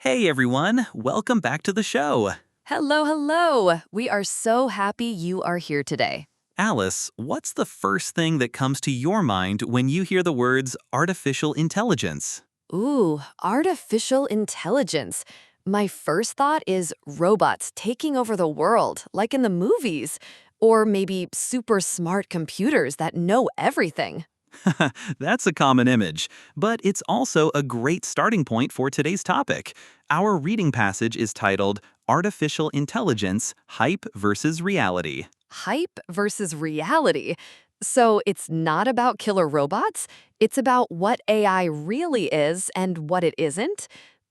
Hey everyone, welcome back to the show. Hello, hello. We are so happy you are here today. Alice, what's the first thing that comes to your mind when you hear the words artificial intelligence? Ooh, artificial intelligence. My first thought is robots taking over the world, like in the movies. Or maybe super smart computers that know everything. That's a common image, but it's also a great starting point for today's topic. Our reading passage is titled Artificial Intelligence, Hype versus Reality. Hype versus reality. So it's not about killer robots, it's about what AI really is and what it isn't.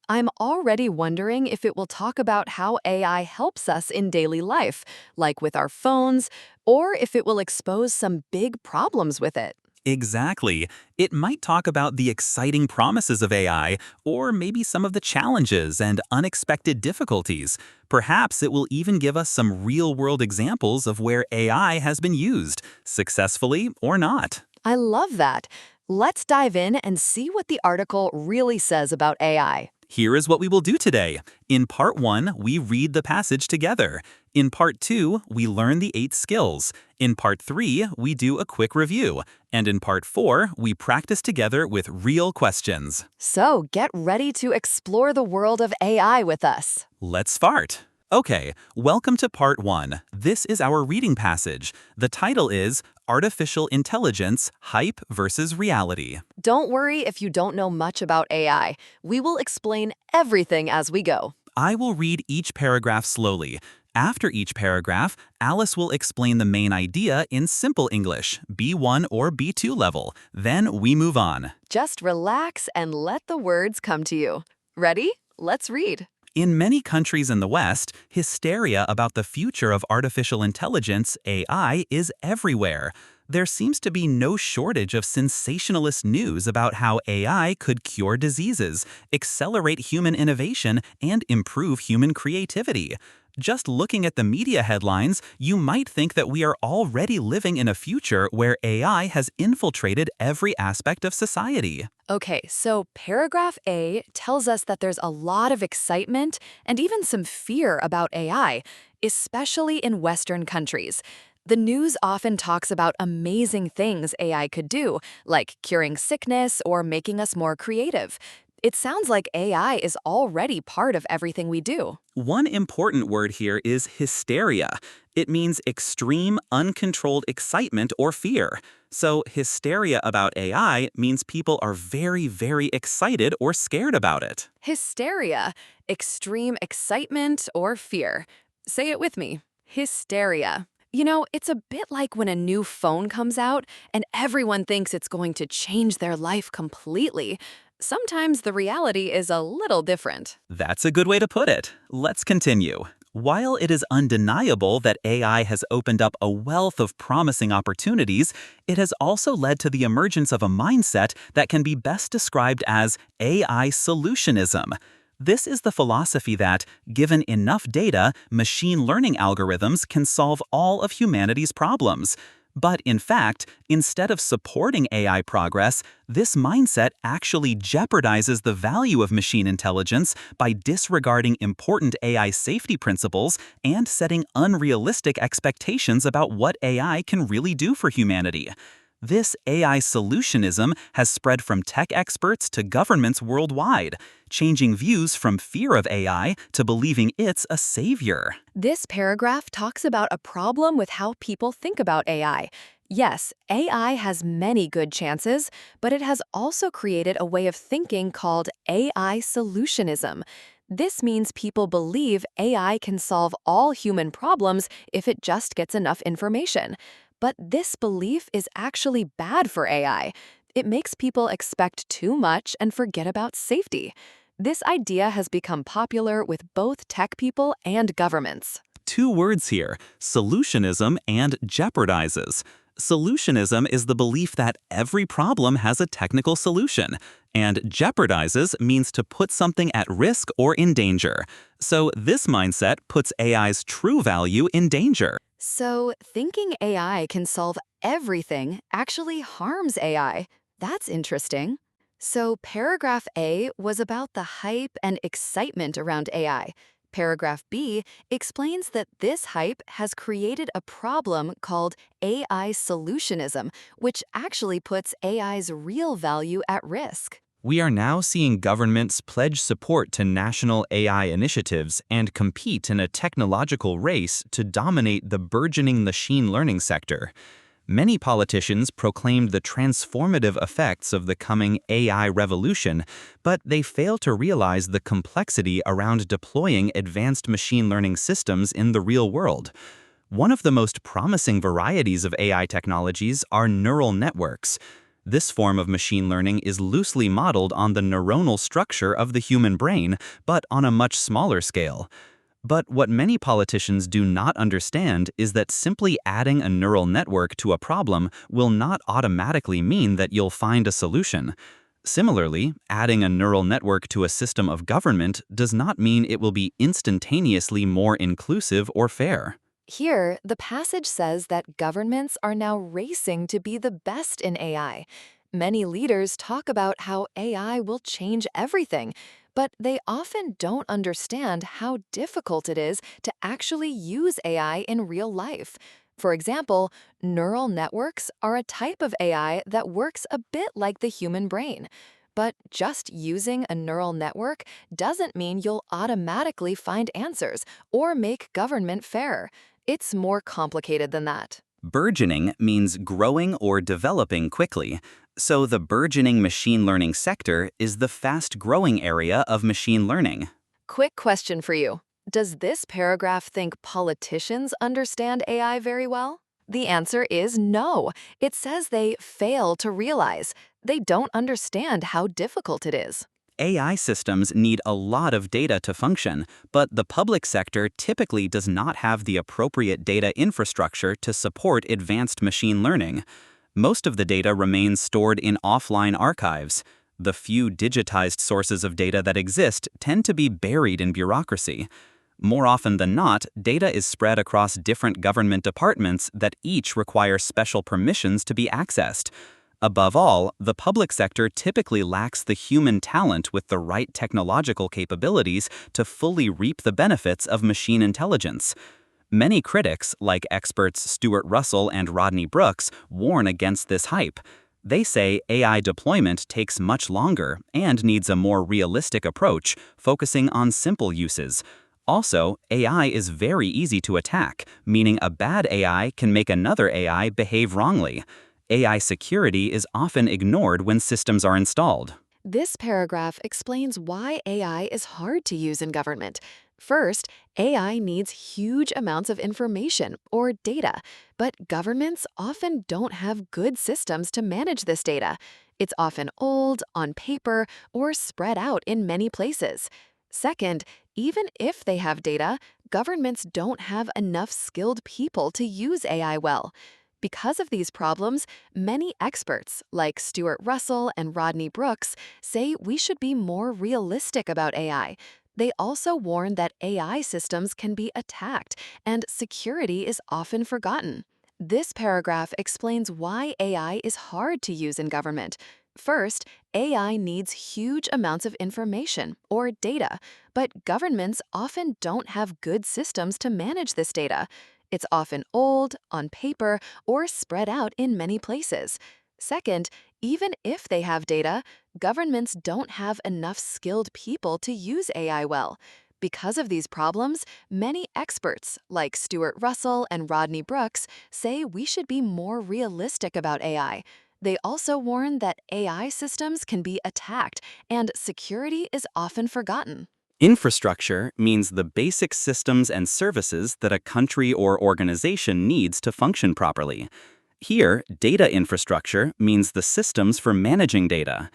I'm already wondering if it will talk about how AI helps us in daily life, like with our phones, or if it will expose some big problems with it. Exactly. It might talk about the exciting promises of AI, or maybe some of the challenges and unexpected difficulties. Perhaps it will even give us some real-world examples of where AI has been used, successfully or not. I love that. Let's dive in and see what the article really says about AI. Here is what we will do today. In Part 1, we read the passage together. In Part 2, we learn the 8 skills. In Part 3, we do a quick review. And in Part 4, we practice together with real questions. So get ready to explore the world of AI with us. Let's start. Okay, welcome to Part 1. This is our reading passage. The title is Artificial Intelligence, Hype versus Reality. Don't worry if you don't know much about AI. We will explain everything as we go. I will read each paragraph slowly. After each paragraph, Alice will explain the main idea in simple English, B1 or B2 level. Then we move on. Just relax and let the words come to you. Ready? Let's read. In many countries in the West, hysteria about the future of artificial intelligence, AI, is everywhere. There seems to be no shortage of sensationalist news about how AI could cure diseases, accelerate human innovation, and improve human creativity. Just looking at the media headlines, you might think that we are already living in a future where AI has infiltrated every aspect of society. Okay, so paragraph A tells us that there's a lot of excitement and even some fear about AI, especially in Western countries. The news often talks about amazing things AI could do, like curing sickness or making us more creative. It sounds like AI is already part of everything we do. One important word here is hysteria. It means extreme, uncontrolled excitement or fear. So hysteria about AI means people are very, very excited or scared about it. Hysteria, extreme excitement or fear. Say it with me. Hysteria. You know, it's a bit like when a new phone comes out and everyone thinks it's going to change their life completely. Sometimes the reality is a little different. That's a good way to put it. Let's continue. While it is undeniable that AI has opened up a wealth of promising opportunities, it has also led to the emergence of a mindset that can be best described as AI solutionism. This is the philosophy that, given enough data, machine learning algorithms can solve all of humanity's problems. But in fact, instead of supporting AI progress, this mindset actually jeopardizes the value of machine intelligence by disregarding important AI safety principles and setting unrealistic expectations about what AI can really do for humanity. This AI solutionism has spread from tech experts to governments worldwide, changing views from fear of AI to believing it's a savior. This paragraph talks about a problem with how people think about AI. Yes, AI has many good chances, but it has also created a way of thinking called AI solutionism. This means people believe AI can solve all human problems if it just gets enough information. But this belief is actually bad for AI. It makes people expect too much and forget about safety. This idea has become popular with both tech people and governments. Two words here, solutionism and jeopardizes. Solutionism is the belief that every problem has a technical solution, and jeopardizes means to put something at risk or in danger. So this mindset puts AI's true value in danger. So, thinking AI can solve everything actually harms AI. That's interesting. So, paragraph A was about the hype and excitement around AI. Paragraph B explains that this hype has created a problem called AI solutionism, which actually puts AI's real value at risk. We are now seeing governments pledge support to national AI initiatives and compete in a technological race to dominate the burgeoning machine learning sector. Many politicians proclaimed the transformative effects of the coming AI revolution, but they fail to realize the complexity around deploying advanced machine learning systems in the real world. One of the most promising varieties of AI technologies are neural networks. This form of machine learning is loosely modeled on the neuronal structure of the human brain, but on a much smaller scale. But what many politicians do not understand is that simply adding a neural network to a problem will not automatically mean that you'll find a solution. Similarly, adding a neural network to a system of government does not mean it will be instantaneously more inclusive or fair. Here, the passage says that governments are now racing to be the best in AI. Many leaders talk about how AI will change everything, but they often don't understand how difficult it is to actually use AI in real life. For example, neural networks are a type of AI that works a bit like the human brain. But just using a neural network doesn't mean you'll automatically find answers or make government fair. It's more complicated than that. Burgeoning means growing or developing quickly. So the burgeoning machine learning sector is the fast-growing area of machine learning. Quick question for you. Does this paragraph think politicians understand AI very well? The answer is no. It says they fail to realize. They don't understand how difficult it is. AI systems need a lot of data to function, but the public sector typically does not have the appropriate data infrastructure to support advanced machine learning. Most of the data remains stored in offline archives. The few digitized sources of data that exist tend to be buried in bureaucracy. More often than not, data is spread across different government departments that each require special permissions to be accessed. Above all, the public sector typically lacks the human talent with the right technological capabilities to fully reap the benefits of machine intelligence. Many critics, like experts Stuart Russell and Rodney Brooks, warn against this hype. They say AI deployment takes much longer and needs a more realistic approach, focusing on simple uses. Also, AI is very easy to attack, meaning a bad AI can make another AI behave wrongly. AI security is often ignored when systems are installed. This paragraph explains why AI is hard to use in government. First, AI needs huge amounts of information or data, but governments often don't have good systems to manage this data. It's often old, on paper, or spread out in many places. Second, even if they have data, governments don't have enough skilled people to use AI well. Because of these problems, many experts, like Stuart Russell and Rodney Brooks, say we should be more realistic about AI. They also warn that AI systems can be attacked, and security is often forgotten. This paragraph explains why AI is hard to use in government. First, AI needs huge amounts of information or data, but governments often don't have good systems to manage this data. It's often old, on paper, or spread out in many places. Second, even if they have data, governments don't have enough skilled people to use AI well. Because of these problems, many experts, like Stuart Russell and Rodney Brooks, say we should be more realistic about AI. They also warn that AI systems can be attacked, and security is often forgotten. Infrastructure means the basic systems and services that a country or organization needs to function properly. Here, data infrastructure means the systems for managing data.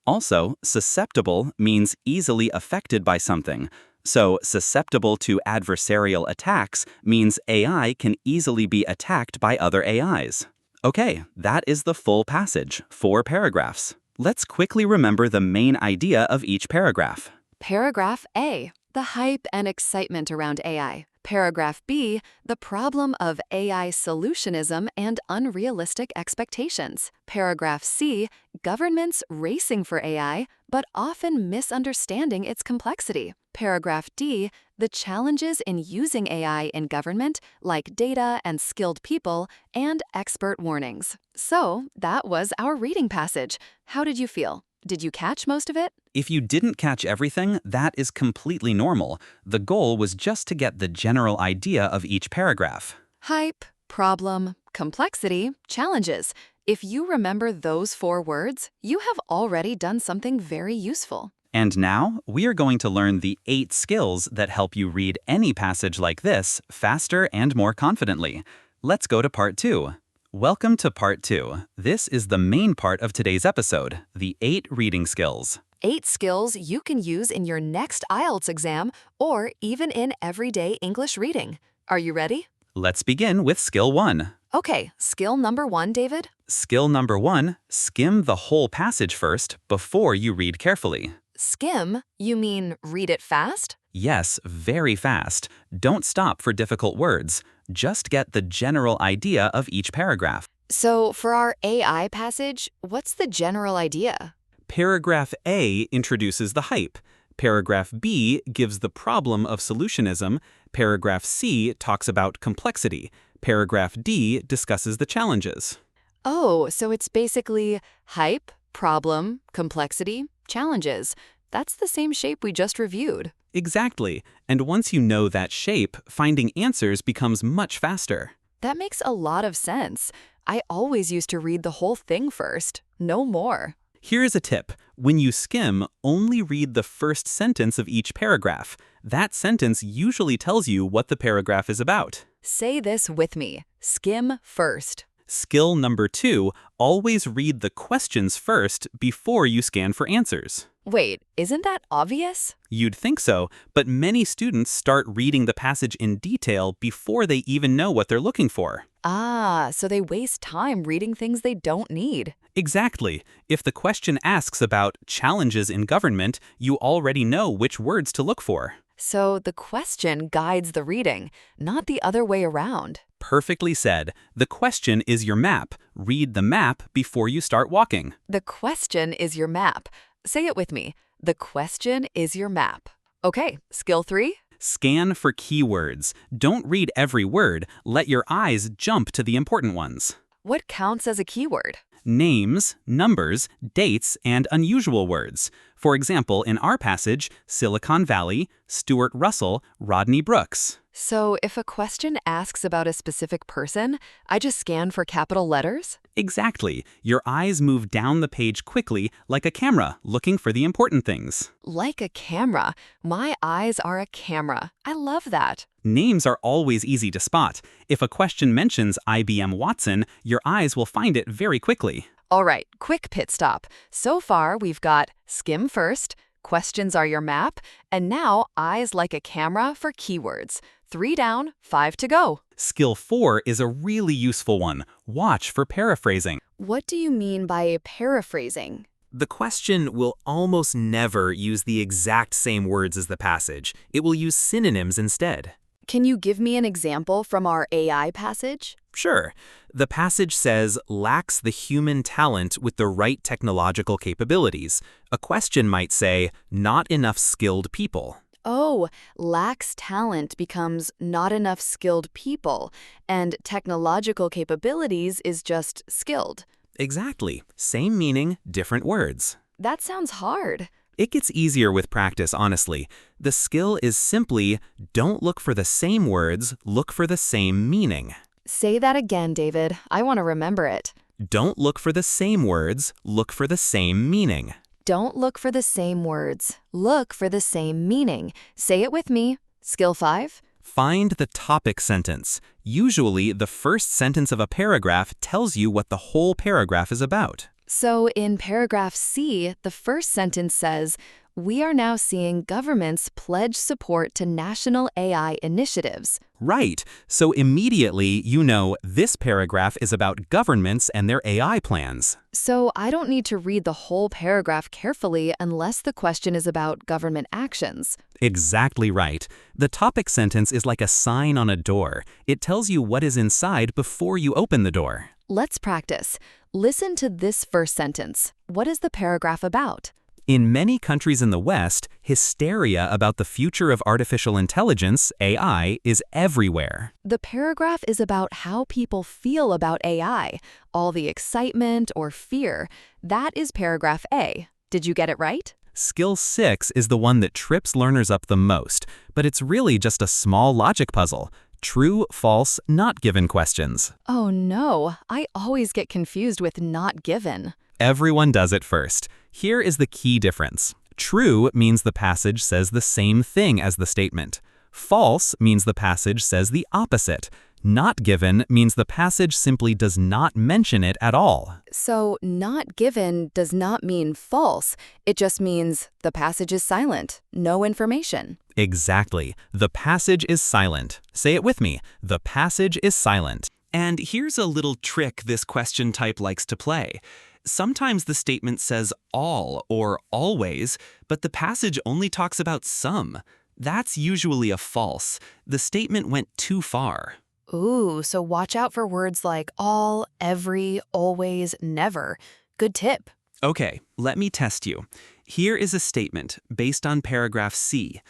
Also, susceptible means easily affected by something. So, susceptible to adversarial attacks means AI can easily be attacked by other AIs. Okay, that is the full passage, 4 paragraphs. Let's quickly remember the main idea of each paragraph. Paragraph A, the hype and excitement around AI. Paragraph B, the problem of AI solutionism and unrealistic expectations. Paragraph C, governments racing for AI, but often misunderstanding its complexity. Paragraph D, the challenges in using AI in government, like data and skilled people, and expert warnings. So, that was our reading passage. How did you feel? Did you catch most of it? If you didn't catch everything, that is completely normal. The goal was just to get the general idea of each paragraph. Hype, problem, complexity, challenges. If you remember those 4 words, you have already done something very useful. And now, we are going to learn the 8 skills that help you read any passage like this faster and more confidently. Let's go to part 2. Welcome to part 2. This is the main part of today's episode, the 8 reading skills. 8 skills you can use in your next IELTS exam or even in everyday English reading. Are you ready? Let's begin with skill 1. Okay, skill number 1, David. Skill number 1, skim the whole passage first before you read carefully. Skim? You mean read it fast? Yes, very fast. Don't stop for difficult words. Just get the general idea of each paragraph. So for our AI passage, what's the general idea? Paragraph A introduces the hype. Paragraph B gives the problem of solutionism. Paragraph C talks about complexity. Paragraph D discusses the challenges. Oh, so it's basically hype, problem, complexity, challenges. That's the same shape we just reviewed. Exactly. And once you know that shape, finding answers becomes much faster. That makes a lot of sense. I always used to read the whole thing first. No more. Here's a tip. When you skim, only read the first sentence of each paragraph. That sentence usually tells you what the paragraph is about. Say this with me. Skim first. Skill number 2, always read the questions first before you scan for answers. Wait, isn't that obvious? You'd think so, but many students start reading the passage in detail before they even know what they're looking for. Ah, so they waste time reading things they don't need. Exactly. If the question asks about challenges in government, you already know which words to look for. So the question guides the reading, not the other way around. Perfectly said. The question is your map. Read the map before you start walking. The question is your map. Say it with me. The question is your map. Okay, skill 3. Scan for keywords. Don't read every word. Let your eyes jump to the important ones. What counts as a keyword? Names, numbers, dates, and unusual words. For example, in our passage, Silicon Valley, Stuart Russell, Rodney Brooks. So if a question asks about a specific person, I just scan for capital letters? Exactly. Your eyes move down the page quickly like a camera, looking for the important things. Like a camera. My eyes are a camera. I love that. Names are always easy to spot. If a question mentions IBM Watson, your eyes will find it very quickly. All right, quick pit stop. So far, we've got skim first, questions are your map, and now eyes like a camera for keywords. 3 down, 5 to go. Skill 4 is a really useful one. Watch for paraphrasing. What do you mean by paraphrasing? The question will almost never use the exact same words as the passage. It will use synonyms instead. Can you give me an example from our AI passage? Sure. The passage says, lacks the human talent with the right technological capabilities. A question might say, not enough skilled people. Oh, lacks talent becomes not enough skilled people, and technological capabilities is just skilled. Exactly. Same meaning, different words. That sounds hard. It gets easier with practice, honestly. The skill is simply, don't look for the same words, look for the same meaning. Say that again, David. I want to remember it. Don't look for the same words, look for the same meaning. Don't look for the same words. Look for the same meaning. Say it with me. Skill 5. Find the topic sentence. Usually, the first sentence of a paragraph tells you what the whole paragraph is about. So in paragraph C, the first sentence says, We are now seeing governments pledge support to national AI initiatives. Right, so immediately you know this paragraph is about governments and their AI plans. So I don't need to read the whole paragraph carefully unless the question is about government actions. Exactly right. The topic sentence is like a sign on a door. It tells you what is inside before you open the door. Let's practice. Listen to this first sentence. What is the paragraph about? In many countries in the West, hysteria about the future of artificial intelligence, AI, is everywhere. The paragraph is about how people feel about AI, all the excitement or fear. That is paragraph A. Did you get it right? Skill 6 is the one that trips learners up the most, but it's really just a small logic puzzle. True, false, not given questions. Oh no, I always get confused with not given. Everyone does it first. Here is the key difference. True means the passage says the same thing as the statement. False means the passage says the opposite. Not given means the passage simply does not mention it at all. So not given does not mean false. It just means the passage is silent, no information. Exactly. The passage is silent. Say it with me. The passage is silent. And here's a little trick this question type likes to play. Sometimes the statement says all or always, but the passage only talks about some. That's usually a false. The statement went too far. Ooh, so watch out for words like all, every, always, never. Good tip. Okay, let me test you. Here is a statement based on paragraph C.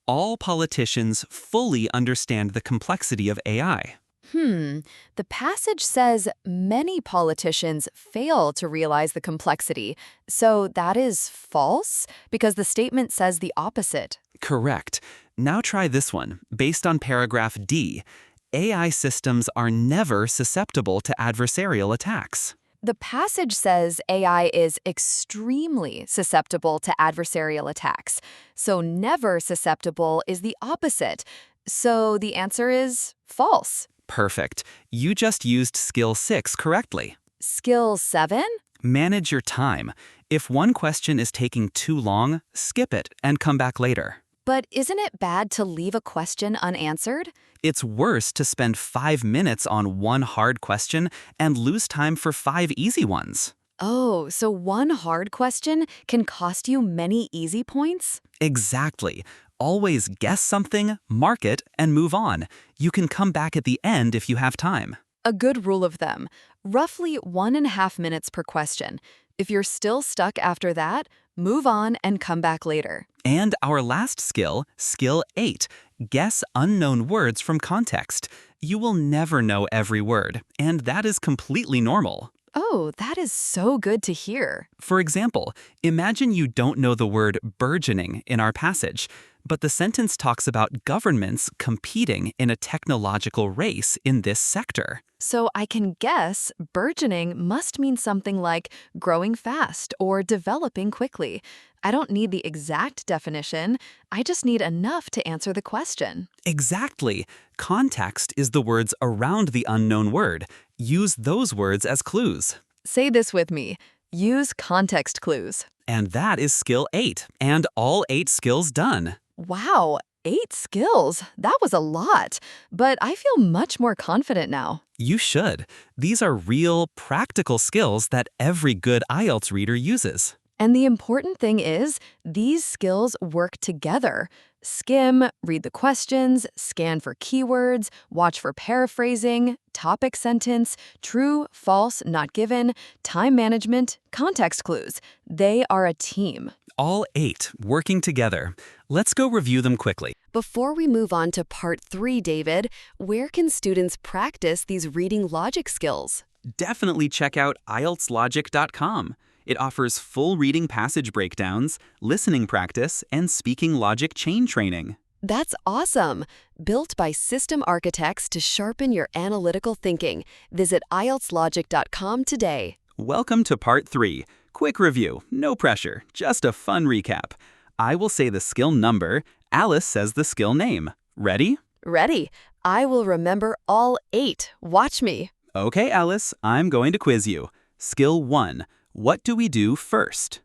All politicians fully understand the complexity of AI. The passage says many politicians fail to realize the complexity. So that is false because the statement says the opposite. Correct. Now try this one, based on paragraph D. AI systems are never susceptible to adversarial attacks. The passage says AI is extremely susceptible to adversarial attacks. So never susceptible is the opposite. So the answer is false. Perfect. You just used skill 6 correctly. Skill 7? Manage your time. If one question is taking too long, skip it and come back later. But isn't it bad to leave a question unanswered? It's worse to spend 5 minutes on one hard question and lose time for 5 easy ones. Oh, so one hard question can cost you many easy points? Exactly. Always guess something, mark it, and move on. You can come back at the end if you have time. A good rule of thumb, roughly 1.5 minutes per question. If you're still stuck after that, move on and come back later. And our last skill, skill 8, guess unknown words from context. You will never know every word, and that is completely normal. Oh, that is so good to hear. For example, imagine you don't know the word burgeoning in our passage, but the sentence talks about governments competing in a technological race in this sector. So I can guess burgeoning must mean something like growing fast or developing quickly. I don't need the exact definition. I just need enough to answer the question. Exactly. Context is the words around the unknown word. Use those words as clues. Say this with me. Use context clues. And that is skill 8, and all 8 skills done. Wow, 8 skills. That was a lot, but I feel much more confident now. You should. These are real, practical skills that every good IELTS reader uses. And the important thing is, these skills work together. Skim, read the questions, scan for keywords, watch for paraphrasing, topic sentence, true, false, not given, time management, context clues. They are a team. All 8 working together. Let's go review them quickly. Before we move on to part 3, David, where can students practice these reading logic skills? Definitely check out IELTSlogic.com. It offers full reading passage breakdowns, listening practice, and speaking logic chain training. That's awesome! Built by system architects to sharpen your analytical thinking. Visit IELTSlogic.com today. Welcome to part 3. Quick review, no pressure, just a fun recap. I will say the skill number, Alice says the skill name. Ready? Ready. I will remember all 8. Watch me. Okay, Alice, I'm going to quiz you. Skill 1. What do we do first?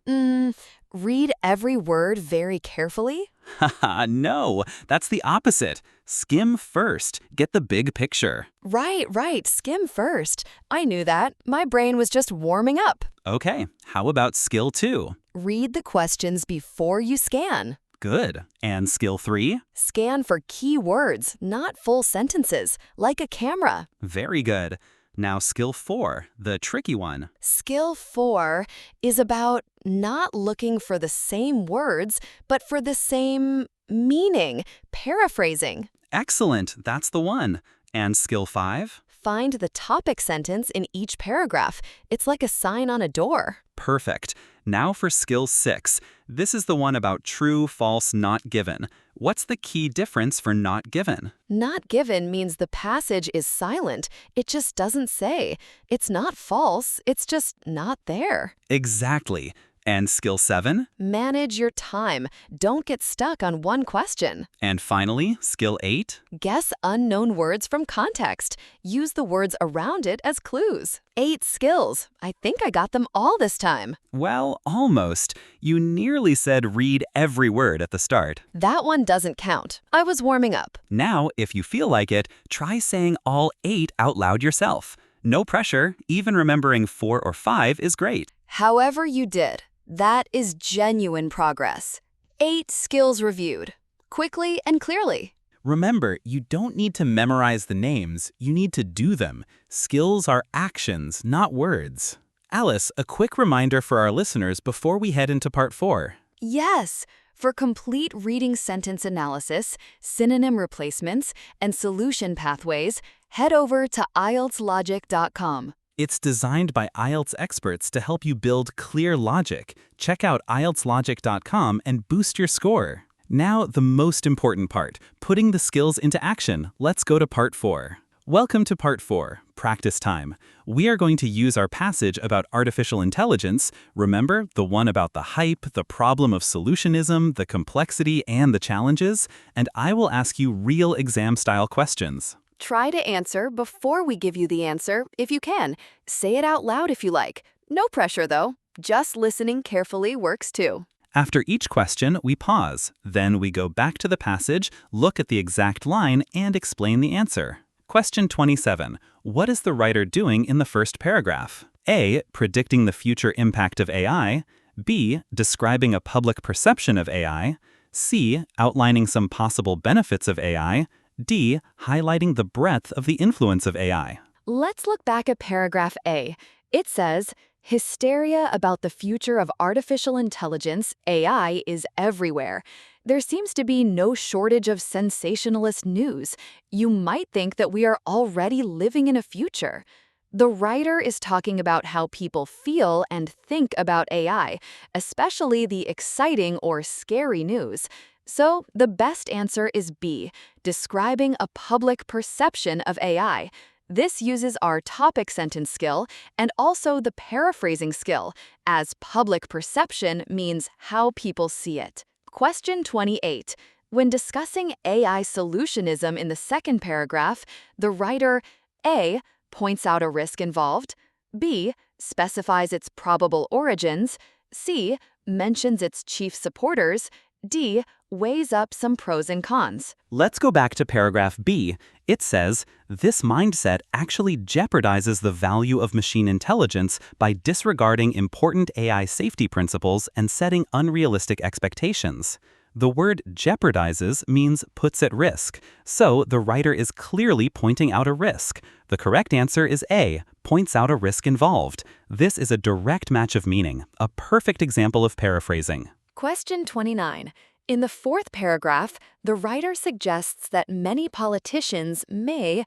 Read every word very carefully? Haha, no, that's the opposite. Skim first, get the big picture. Right. Skim first. I knew that. My brain was just warming up. Okay, how about skill 2? Read the questions before you scan. Good. And skill 3? Scan for key words, not full sentences, like a camera. Very good. Now skill 4, the tricky one. Skill 4 is about not looking for the same words, but for the same meaning, paraphrasing. Excellent, that's the one. And skill 5? Find the topic sentence in each paragraph. It's like a sign on a door. Perfect. Now for skill 6. This is the one about true, false, not given. What's the key difference for not given? Not given means the passage is silent. It just doesn't say. It's not false, it's just not there. Exactly. And skill 7? Manage your time. Don't get stuck on one question. And finally, skill 8? Guess unknown words from context. Use the words around it as clues. 8 skills. I think I got them all this time. Well, almost. You nearly said read every word at the start. That one doesn't count. I was warming up. Now, if you feel like it, try saying all 8 out loud yourself. No pressure, even remembering 4 or 5 is great. However you did, that is genuine progress. 8 skills reviewed, quickly and clearly. Remember, you don't need to memorize the names, you need to do them. Skills are actions, not words. Alice, a quick reminder for our listeners before we head into part 4. Yes, for complete reading sentence analysis, synonym replacements, and solution pathways, head over to IELTSlogic.com. It's designed by IELTS experts to help you build clear logic. Check out IELTSlogic.com and boost your score. Now, the most important part, putting the skills into action. Let's go to part 4. Welcome to part 4, practice time. We are going to use our passage about artificial intelligence. Remember, the one about the hype, the problem of solutionism, the complexity, and the challenges? And I will ask you real exam-style questions. Try to answer before we give you the answer, if you can. Say it out loud if you like. No pressure, though. Just listening carefully works too. After each question, we pause. Then we go back to the passage, look at the exact line, and explain the answer. Question 27. What is the writer doing in the first paragraph? A. Predicting the future impact of AI. B. Describing a public perception of AI. C. Outlining some possible benefits of AI. D. Highlighting the breadth of the influence of AI. Let's look back at paragraph A. It says, hysteria about the future of artificial intelligence, AI, is everywhere. There seems to be no shortage of sensationalist news. You might think that we are already living in a future. The writer is talking about how people feel and think about AI, especially the exciting or scary news. So the best answer is B, describing a public perception of AI. This uses our topic sentence skill and also the paraphrasing skill, as public perception means how people see it. Question 28. When discussing AI solutionism in the second paragraph, the writer A. points out a risk involved, B. specifies its probable origins, C. mentions its chief supporters, D. weighs up some pros and cons. Let's go back to paragraph B. It says, this mindset actually jeopardizes the value of machine intelligence by disregarding important AI safety principles and setting unrealistic expectations. The word jeopardizes means puts at risk, so the writer is clearly pointing out a risk. The correct answer is A, points out a risk involved. This is a direct match of meaning, a perfect example of paraphrasing. Question 29. In the fourth paragraph, the writer suggests that many politicians may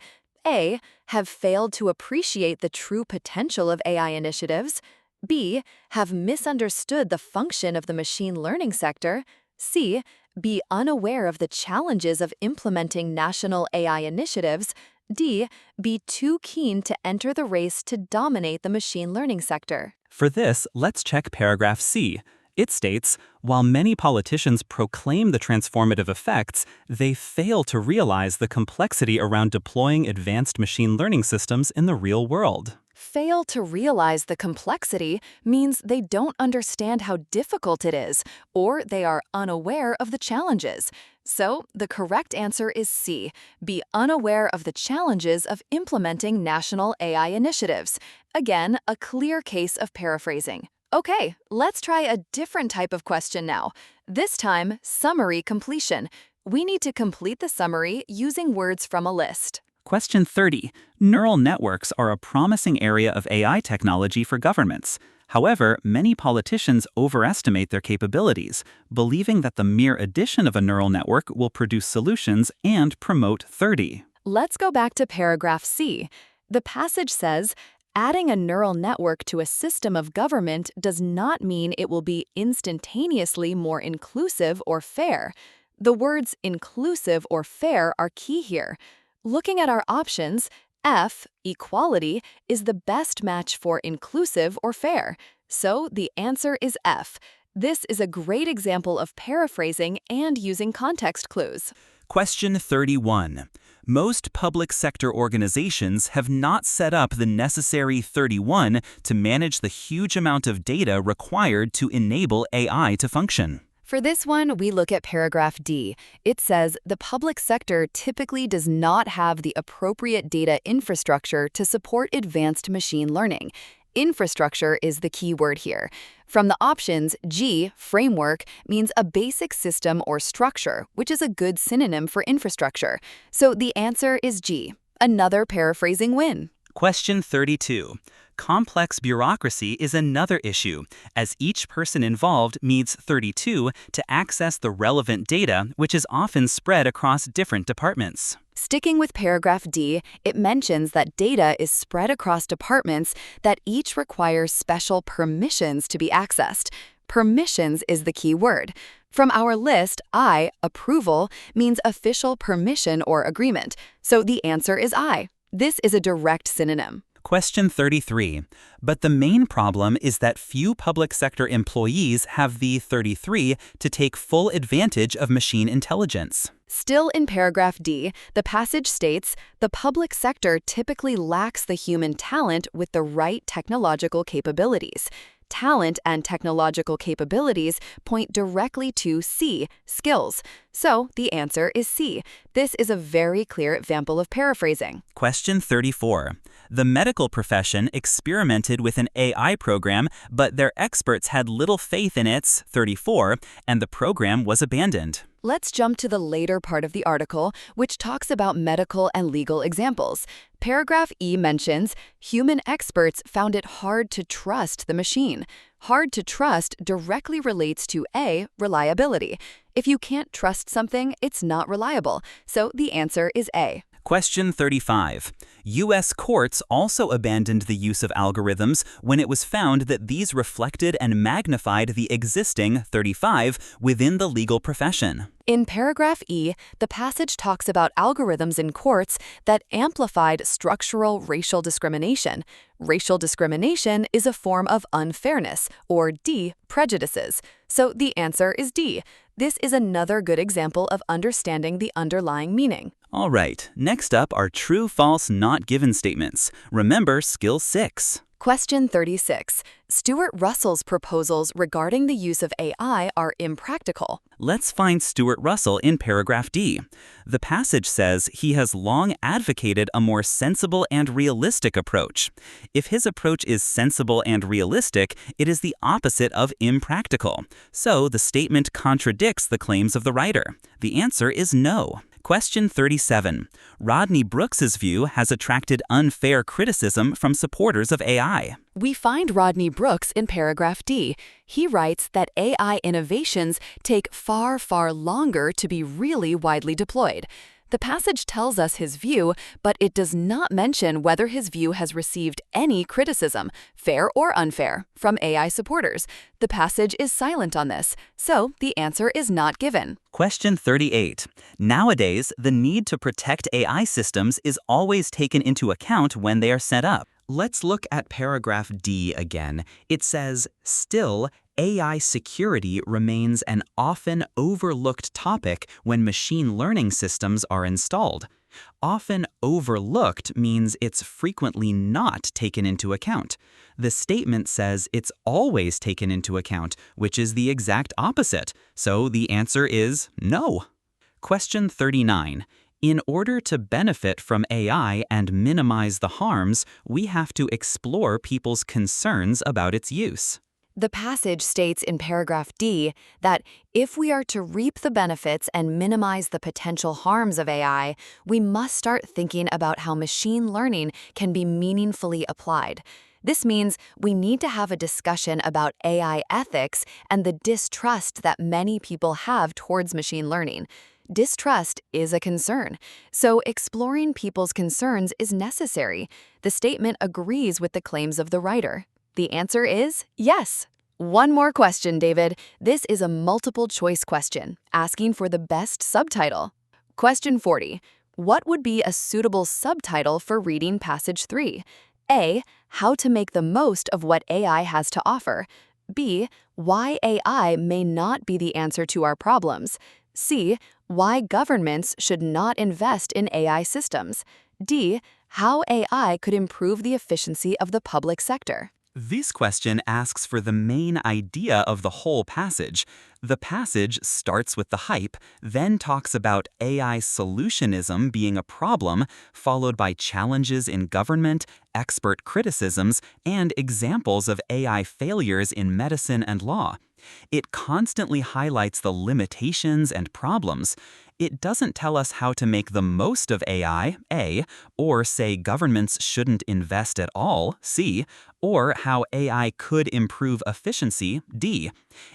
A. have failed to appreciate the true potential of AI initiatives, B. have misunderstood the function of the machine learning sector, C. be unaware of the challenges of implementing national AI initiatives, D. be too keen to enter the race to dominate the machine learning sector. For this, let's check paragraph C. It states, while many politicians proclaim the transformative effects, they fail to realize the complexity around deploying advanced machine learning systems in the real world. Fail to realize the complexity means they don't understand how difficult it is, or they are unaware of the challenges. So, the correct answer is C. Be unaware of the challenges of implementing national AI initiatives. Again, a clear case of paraphrasing. Okay, let's try a different type of question now. This time, summary completion. We need to complete the summary using words from a list. Question 30. Neural networks are a promising area of AI technology for governments. However, many politicians overestimate their capabilities, believing that the mere addition of a neural network will produce solutions and promote 30. Let's go back to paragraph C. The passage says, adding a neural network to a system of government does not mean it will be instantaneously more inclusive or fair. The words inclusive or fair are key here. Looking at our options, F, equality, is the best match for inclusive or fair. So the answer is F. This is a great example of paraphrasing and using context clues. Question 31. Most public sector organizations have not set up the necessary 31 to manage the huge amount of data required to enable AI to function. For this one, we look at paragraph D. It says the public sector typically does not have the appropriate data infrastructure to support advanced machine learning. Infrastructure is the key word here. From the options, G, framework, means a basic system or structure, which is a good synonym for infrastructure. So the answer is G. Another paraphrasing win. Question 32. Complex bureaucracy is another issue, as each person involved needs 32 to access the relevant data, which is often spread across different departments. Sticking with paragraph D, it mentions that data is spread across departments that each requires special permissions to be accessed. Permissions is the key word. From our list, I, approval, means official permission or agreement. So the answer is I. This is a direct synonym. Question 33. But the main problem is that few public sector employees have the 33 to take full advantage of machine intelligence. Still in paragraph D, the passage states, the public sector typically lacks the human talent with the right technological capabilities. Talent and technological capabilities point directly to C, skills. So the answer is C. This is a very clear example of paraphrasing. Question 34. The medical profession experimented with an AI program, but their experts had little faith in its 34, and the program was abandoned. Let's jump to the later part of the article, which talks about medical and legal examples. Paragraph E mentions, human experts found it hard to trust the machine. Hard to trust directly relates to A, reliability. If you can't trust something, it's not reliable. So the answer is A. Question 35. U.S. courts also abandoned the use of algorithms when it was found that these reflected and magnified the existing 35 within the legal profession. In paragraph E, the passage talks about algorithms in courts that amplified structural racial discrimination. Racial discrimination is a form of unfairness, or D, prejudices. So the answer is D. This is another good example of understanding the underlying meaning. All right, next up are true, false, not given statements. Remember skill 6. Question 36. Stuart Russell's proposals regarding the use of AI are impractical. Let's find Stuart Russell in paragraph D. The passage says he has long advocated a more sensible and realistic approach. If his approach is sensible and realistic, it is the opposite of impractical. So the statement contradicts the claims of the writer. The answer is no. Question 37. Rodney Brooks's view has attracted unfair criticism from supporters of AI. We find Rodney Brooks in paragraph D. He writes that AI innovations take far, far longer to be really widely deployed. The passage tells us his view, but it does not mention whether his view has received any criticism, fair or unfair, from AI supporters. The passage is silent on this, so the answer is not given. Question 38. Nowadays, the need to protect AI systems is always taken into account when they are set up. Let's look at paragraph D again. It says, still, AI security remains an often overlooked topic when machine learning systems are installed. Often Overlooked means it's frequently not taken into account. The statement says it's always taken into account, which is the exact opposite. So the answer is no. Question 39. In order to benefit from AI and minimize the harms, we have to explore people's concerns about its use. The passage states in paragraph D that if we are to reap the benefits and minimize the potential harms of AI, we must start thinking about how machine learning can be meaningfully applied. This means we need to have a discussion about AI ethics and the distrust that many people have towards machine learning. Distrust is a concern, so exploring people's concerns is necessary. The statement agrees with the claims of the writer. The answer is yes. One more question, David. This is a multiple-choice question, asking for the best subtitle. Question 40. What would be a suitable subtitle for reading passage 3? A. How to make the most of what AI has to offer. B. Why AI may not be the answer to our problems. C. Why governments should not invest in AI systems. D. How AI could improve the efficiency of the public sector. This question asks for the main idea of the whole passage. The passage starts with the hype, then talks about AI solutionism being a problem, followed by challenges in government, expert criticisms, and examples of AI failures in medicine and law. It constantly highlights the limitations and problems. It doesn't tell us how to make the most of AI, A, or say governments shouldn't invest at all, C, or how AI could improve efficiency, D.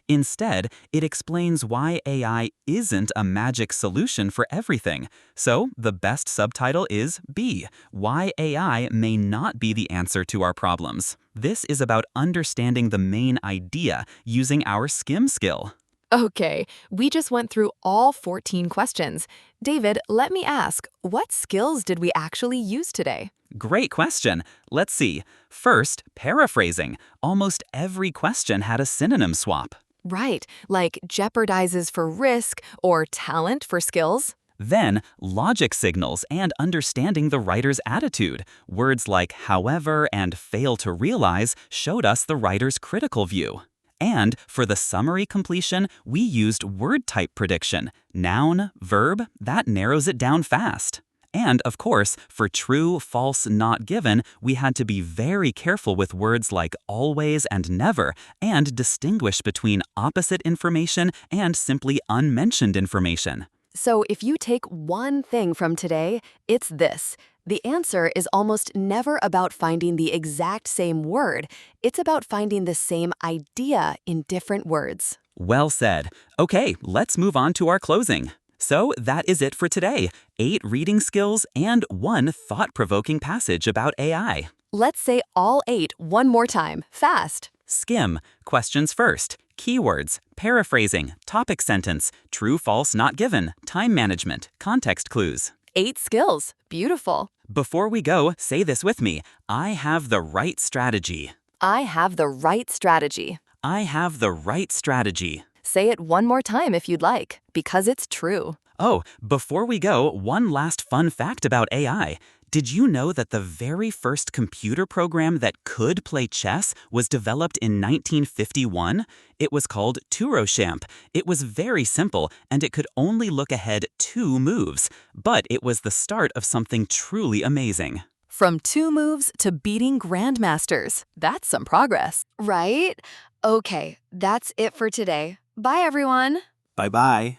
Instead, it explains why AI isn't a magic solution for everything. So, the best subtitle is B, why AI may not be the answer to our problems. This is about understanding the main idea using our skim skill. Okay, we just went through all 14 questions. David, let me ask, what skills did we actually use today? Great question. Let's see. First, paraphrasing. Almost every question had a synonym swap. Right, like jeopardizes for risk or talent for skills. Then, logic signals and understanding the writer's attitude. Words like however and fail to realize showed us the writer's critical view. And for the summary completion, we used word type prediction. Noun, verb, that narrows it down fast. And, of course, for true, false, not given, we had to be very careful with words like always and never, and distinguish between opposite information and simply unmentioned information. So if you take one thing from today, it's this. The answer is almost never about finding the exact same word. It's about finding the same idea in different words. Well said. Okay, let's move on to our closing. So that is it for today. 8 reading skills and 1 thought-provoking passage about AI. Let's say all 8 one more time, fast. Skim. Questions first. Keywords. Paraphrasing. Topic sentence. True, false, not given. Time management. Context clues. 8 skills. Beautiful. Before we go, say this with me. I have the right strategy. I have the right strategy. I have the right strategy. Say it one more time if you'd like, because it's true. Oh, before we go, one last fun fact about AI. Did you know that the very first computer program that could play chess was developed in 1951? It was called Turochamp. It was very simple, and it could only look ahead 2 moves. But it was the start of something truly amazing. From 2 moves to beating grandmasters. That's some progress. Right? Okay, that's it for today. Bye, everyone. Bye-bye.